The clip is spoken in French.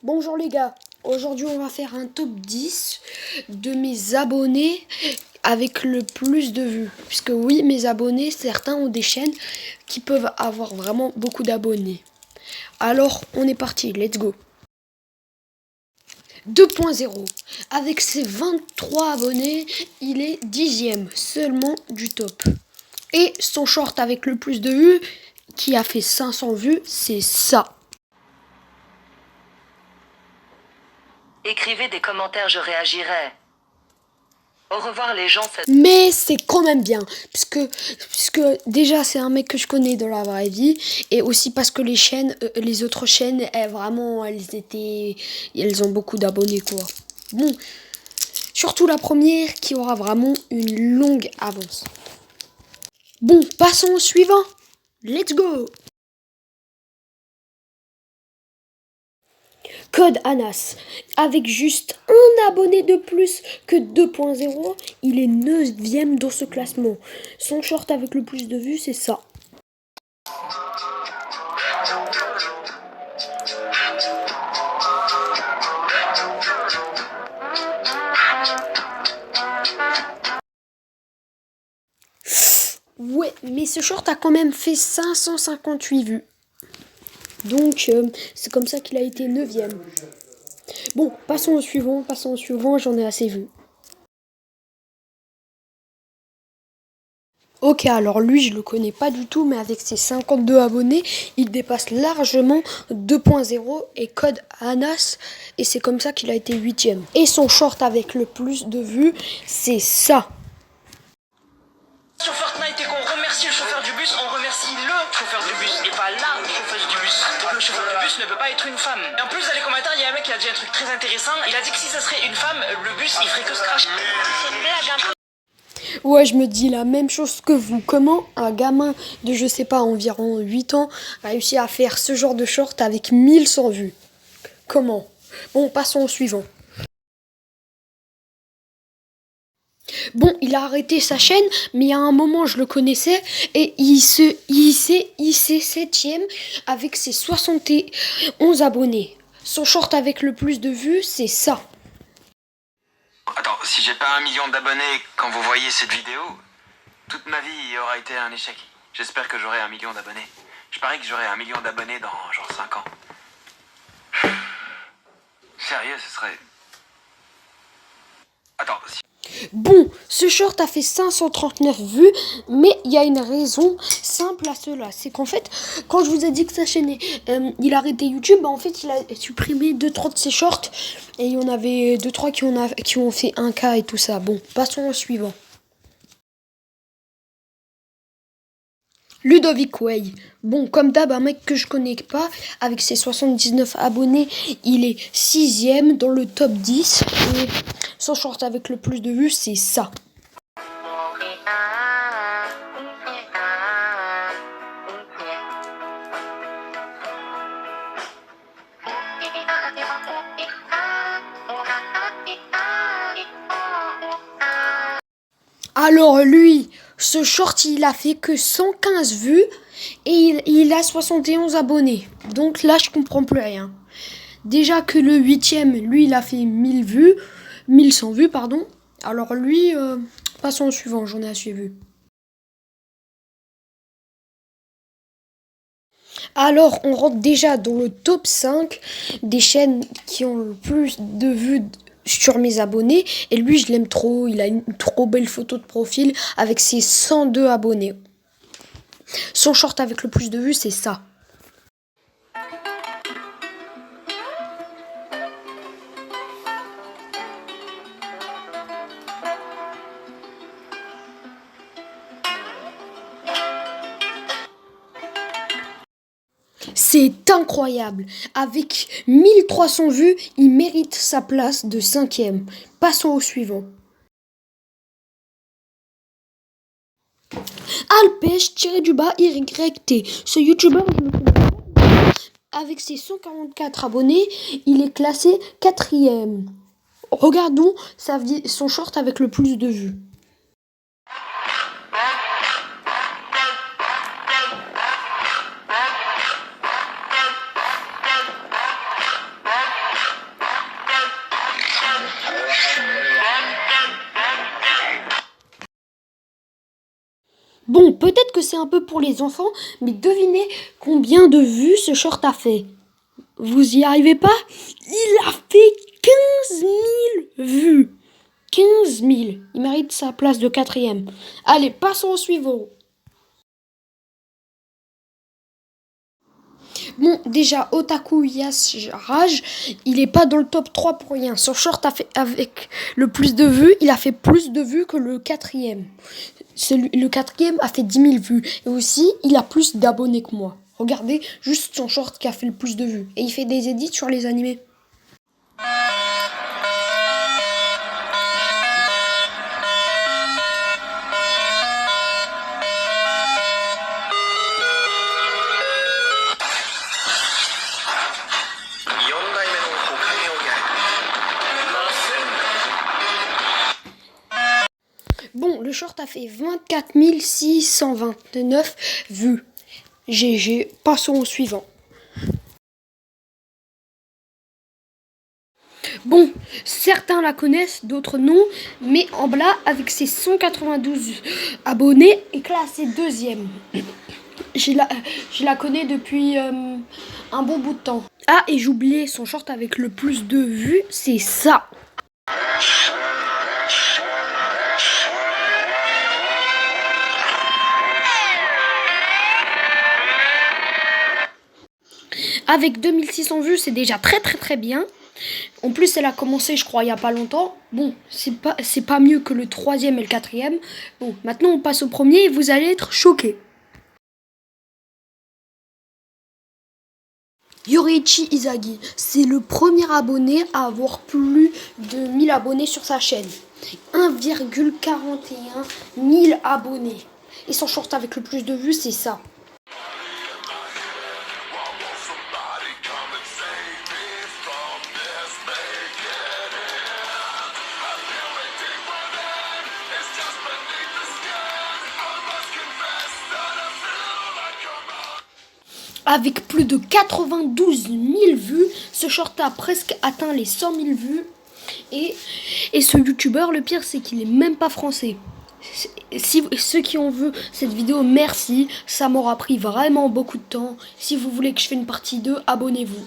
Bonjour les gars, aujourd'hui on va faire un top 10 de mes abonnés avec le plus de vues. Puisque oui, mes abonnés, certains ont des chaînes qui peuvent avoir vraiment beaucoup d'abonnés. Alors on est parti, let's go. 2.0, avec ses 23 abonnés, il est 10e seulement du top. Et son short avec le plus de vues, qui a fait 500 vues, c'est ça. Écrivez des commentaires, je réagirai. Au revoir les gens. Mais c'est quand même bien, puisque déjà c'est un mec que je connais dans la vraie vie, et aussi parce que les autres chaînes, elles ont beaucoup d'abonnés quoi. Bon, surtout la première qui aura vraiment une longue avance. Bon, passons au suivant. Let's go. Code Anas, avec juste un abonné de plus que 2.0, il est 9e dans ce classement. Son short avec le plus de vues, c'est ça. Ouais, mais ce short a quand même fait 558 vues. Donc, c'est comme ça qu'il a été 9e. Bon, passons au suivant, j'en ai assez vu. Ok, alors lui, je le connais pas du tout, mais avec ses 52 abonnés, il dépasse largement 2.0 et Code Anas, et c'est comme ça qu'il a été 8e. Et son short avec le plus de vues, c'est ça. Sur Fortnite et qu'on remercie le chauffeur du bus, on remercie le chauffeur du bus et pas la chauffeuse du bus. Donc le chauffeur du bus ne peut pas être une femme. Et en plus dans les commentaires, il y a un mec qui a dit un truc très intéressant. Il a dit que si ça serait une femme, le bus il ferait que se cracher. C'est une blague un peu. Ouais, je me dis la même chose que vous. Comment un gamin de, je sais pas, environ 8 ans réussit à faire ce genre de short avec 1100 vues? Comment? Bon, passons au suivant. Bon, il a arrêté sa chaîne, mais il y a un moment, je le connaissais, et il s'est 7e avec ses 71 abonnés. Son short avec le plus de vues, c'est ça. Attends, si j'ai pas 1 million d'abonnés quand vous voyez cette vidéo, toute ma vie aura été un échec. J'espère que j'aurai 1 million d'abonnés. Je parie que j'aurai 1 million d'abonnés dans genre 5 ans. Sérieux, ce serait... Attends, si... Bon, ce short a fait 539 vues, mais il y a une raison simple à cela. C'est qu'en fait, quand je vous ai dit que sa chaîne, il a arrêté YouTube, en fait, il a supprimé 2-3 de ses shorts. Et il y en avait 2-3 qui ont fait 1K et tout ça. Bon, passons au suivant. Ludovic Way. Bon, comme d'hab, un mec que je connais pas, avec ses 79 abonnés, il est 6e dans le top 10. Et son short avec le plus de vues, c'est ça. Alors lui, ce short, il a fait que 115 vues et il a 71 abonnés. Donc là, je comprends plus rien. Déjà que le 8e, lui, il a fait 1000 vues, 1100 vues, pardon. Alors lui, passons au suivant, j'en ai assez vu. Alors, on rentre déjà dans le top 5 des chaînes qui ont le plus de vues sur mes abonnés. Et lui, je l'aime trop. Il a une trop belle photo de profil avec ses 102 abonnés. Son short avec le plus de vues, c'est ça. C'est incroyable. Avec 1300 vues, il mérite sa place de 5e. Passons au suivant. Alpèche-YT. Ce youtubeur, je le connais pas. Avec ses 144 abonnés, il est classé 4e. Regardons son short avec le plus de vues. c'est un peu pour les enfants, mais devinez combien de vues ce short a fait. Vous y arrivez pas? Il a fait 15 000 vues. 15 000. Il mérite sa place de 4e. Allez, passons au suivant. Bon, déjà, Otaku Yash Rage, il est pas dans le top 3 pour rien. Son short a fait avec le plus de vues, il a fait plus de vues que le 4e. Le 4e a fait 10 000 vues. Et aussi, il a plus d'abonnés que moi. Regardez juste son short qui a fait le plus de vues. Et il fait des edits sur les animés. Bon, le short a fait 24 629 vues. GG, passons au suivant. Bon, certains la connaissent, d'autres non, mais en bas, avec ses 192 abonnés, est classé 2e. Je la connais depuis un bon bout de temps. Ah, et j'oubliais son short avec le plus de vues, c'est ça. Avec 2600 vues, c'est déjà très bien. En plus, elle a commencé, je crois, il n'y a pas longtemps. Bon, c'est pas mieux que le 3e et le 4e. Bon, maintenant, on passe au premier et vous allez être choqués. Yoriichi Izagi, c'est le premier abonné à avoir plus de 1000 abonnés sur sa chaîne. 1,41 000 abonnés. Et son short avec le plus de vues, c'est ça. Avec plus de 92 000 vues, ce short a presque atteint les 100 000 vues. Et ce youtubeur, le pire, c'est qu'il est même pas français. Si ceux qui ont vu cette vidéo, merci. Ça m'aura pris vraiment beaucoup de temps. Si vous voulez que je fasse une partie 2, abonnez-vous.